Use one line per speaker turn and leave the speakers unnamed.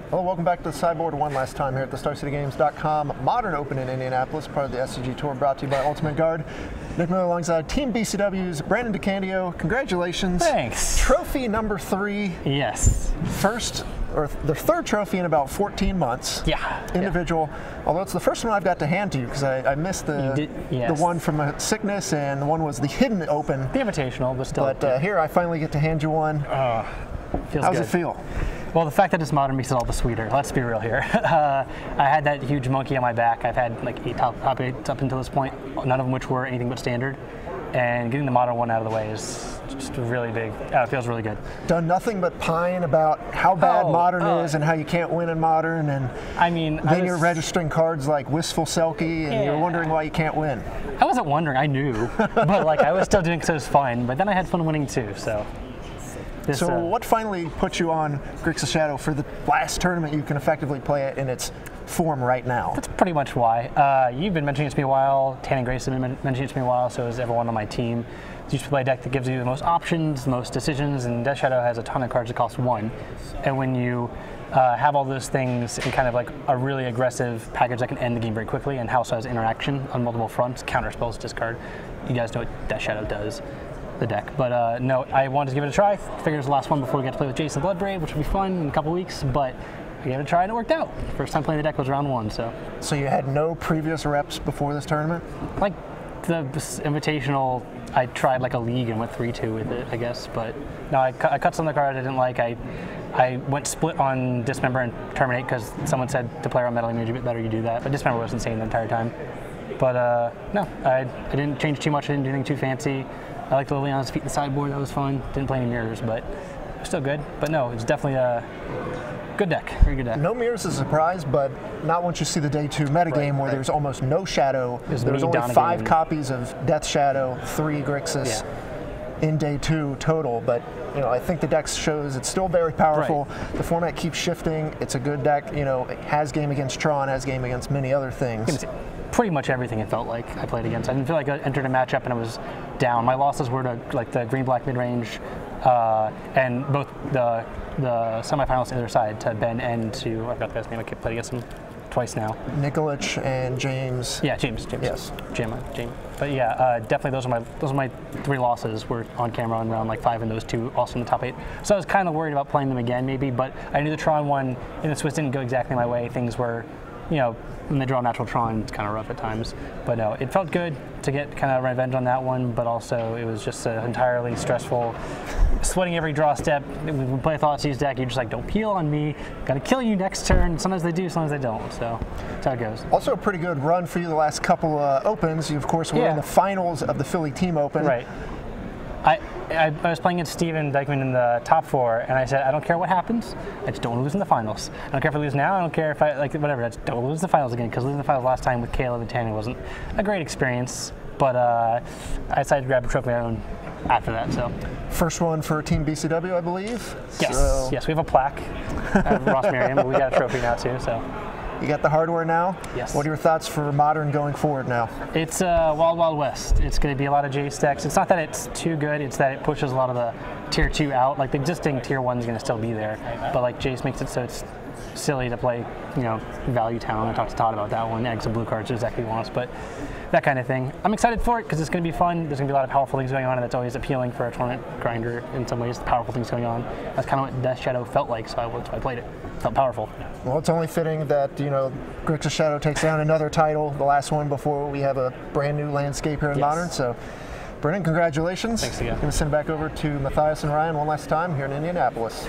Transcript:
Hello, welcome back to the Sideboard one last time here at the StarCityGames.com Modern Open in Indianapolis, part of the SCG Tour, brought to you by Ultimate Guard. Nick Miller alongside Team BCW's Brennan DeCandio. Congratulations.
Thanks.
Trophy number 3.
Yes.
The third trophy in about 14 months.
Yeah.
Individual. Yeah. Although it's the first one I've got to hand to you because I missed the one from a sickness, and the one was the Hidden Open.
The Invitational, but still.
But here I finally get to hand you one.
Feels
How's
good.
it feel?
Well, the fact that it's modern makes it all the sweeter. Let's be real here. I had that huge monkey on my back. I've had like 8 top 8s up until this point, none of them which were anything but standard. And getting the modern one out of the way is just really big. It feels really good.
Done nothing but pine about how bad modern is and how you can't win in modern. And
I mean,
then you're registering cards like Wistful Selkie, and you're wondering why you can't win.
I wasn't wondering. I knew, but like I was still doing so it was fine. But then I had fun winning too. So.
So what finally put you on Grixis Shadow for the last tournament you can effectively play it in its form right now?
That's pretty much why. You've been mentioning it to me a while, Tan and Grace have been mentioning it to me a while, so has everyone on my team. You used to play a deck that gives you the most options, the most decisions, and Death Shadow has a ton of cards that cost 1. And when you have all those things in kind of like a really aggressive package that can end the game very quickly and house has interaction on multiple fronts, counter spells, discard, you guys know what Death Shadow does. The deck, but no, I wanted to give it a try. Figured it was the last one before we get to play with Jason Bloodbrave, which will be fun in a couple weeks, but I gave it a try and it worked out. First time playing the deck was round 1, so.
So you had no previous reps before this tournament?
Like the Invitational, I tried like a league and went 3-2 with it, I guess, but no, I cut some of the cards I didn't like. I went split on Dismember and Terminate because someone said to play around Metal Image a bit better you do that, but Dismember was insane the entire time. But no, I didn't change too much, I didn't do anything too fancy. I liked Liliana's feet in the sideboard, that was fun. Didn't play any mirrors, but it was still good. But no, it's definitely a good deck, very good deck.
No mirrors is a surprise, but not once you see the day 2 metagame where there's almost no Shadow. There's only 5 copies of Death Shadow, 3 Grixis in day 2 total. But you know, I think the deck shows it's still very powerful. The format keeps shifting. It's a good deck. You know, it has game against Tron, has game against many other things.
Pretty much everything it felt like I played against. I didn't feel like I entered a matchup and I was down. My losses were to like the green-black mid-range and both the semifinals to the other side, to Ben and to, I forgot the guy's name, I played against him twice now.
Nikolic and James.
Yeah, James.
Yes.
James. But yeah, definitely those are my 3 losses were on camera on round like 5, and those 2 also in the top 8. So I was kind of worried about playing them again maybe, but I knew the Tron one in the Swiss didn't go exactly my way. Things were, you know, when they draw natural Tron, it's kind of rough at times. But no, it felt good to get kind of revenge on that one, but also it was just entirely stressful, sweating every draw step. When we play a Thoughtseize deck, you're just like, don't peel on me, gotta kill you next turn. Sometimes they do, sometimes they don't, so that's how it goes.
Also a pretty good run for you the last couple opens. You, of course, were in the finals of the Philly Team Open.
Right. I was playing against Steven Dykeman in the top 4, and I said, I don't care what happens, I just don't want to lose in the finals. I don't care if I lose now, I don't care if I, like, whatever, I just don't lose the finals again, because losing the finals last time with Caleb and Tanny wasn't a great experience, but I decided to grab a trophy of my own after that, so.
First one for Team BCW, I believe?
Yes, yes, we have a plaque of Ross Merriam, but we got a trophy now too, so.
You got the hardware now?
Yes.
What are your thoughts for Modern going forward now?
It's Wild Wild West. It's going to be a lot of Jace decks. It's not that it's too good, it's that it pushes a lot of the tier 2 out. Like the existing tier 1 is going to still be there, but like Jace makes it so it's silly to play, you know, Value Town. I talked to Todd about that one. Eggs and blue cards are exactly what he wants, but that kind of thing. I'm excited for it because it's going to be fun. There's going to be a lot of powerful things going on, and that's always appealing for a tournament grinder in some ways, the powerful things going on. That's kind of what Death Shadow felt like, so I played it. Felt powerful.
Well, it's only fitting that, you know, Grixis Shadow takes down another title, the last one before we have a brand new landscape here in Modern. So, Brennan, congratulations.
Thanks again.
I'm going to send it back over to Matthias and Ryan one last time here in Indianapolis.